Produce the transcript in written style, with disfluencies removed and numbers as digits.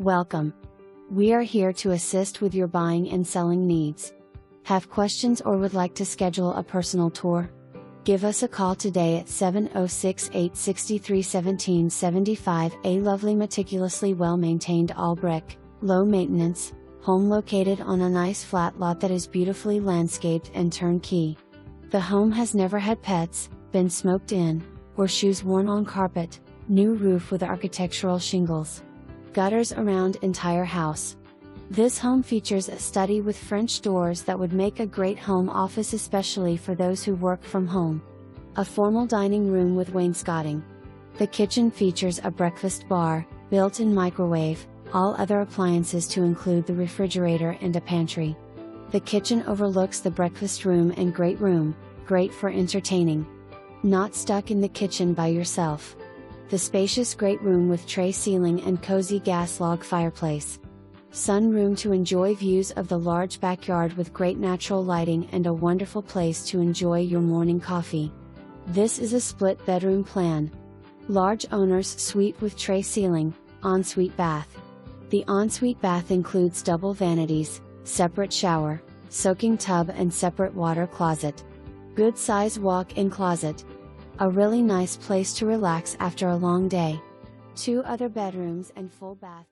Welcome. We are here to assist with your buying and selling needs. Have questions or would like to schedule a personal tour? Give us a call today at 706-863-1775. A lovely, meticulously well-maintained all-brick, low-maintenance home located on a nice flat lot that is beautifully landscaped and turnkey. The home has never had pets, been smoked in, or shoes worn on carpet. New roof with architectural shingles. Gutters around entire house. This home features a study with French doors that would make a great home office, especially for those who work from home. A formal dining room with wainscoting. The kitchen features a breakfast bar, built-in microwave, all other appliances to include the refrigerator and a pantry. The kitchen overlooks the breakfast room and great room, great for entertaining. Not stuck in the kitchen by yourself. The spacious great room with tray ceiling and cozy gas log fireplace. Sunroom to enjoy views of the large backyard with great natural lighting and a wonderful place to enjoy your morning coffee. This is a split bedroom plan. Large owner's suite with tray ceiling, ensuite bath. The ensuite bath includes double vanities, separate shower, soaking tub and separate water closet. Good size walk-in closet. A really nice place to relax after a long day. 2 other bedrooms and full bath.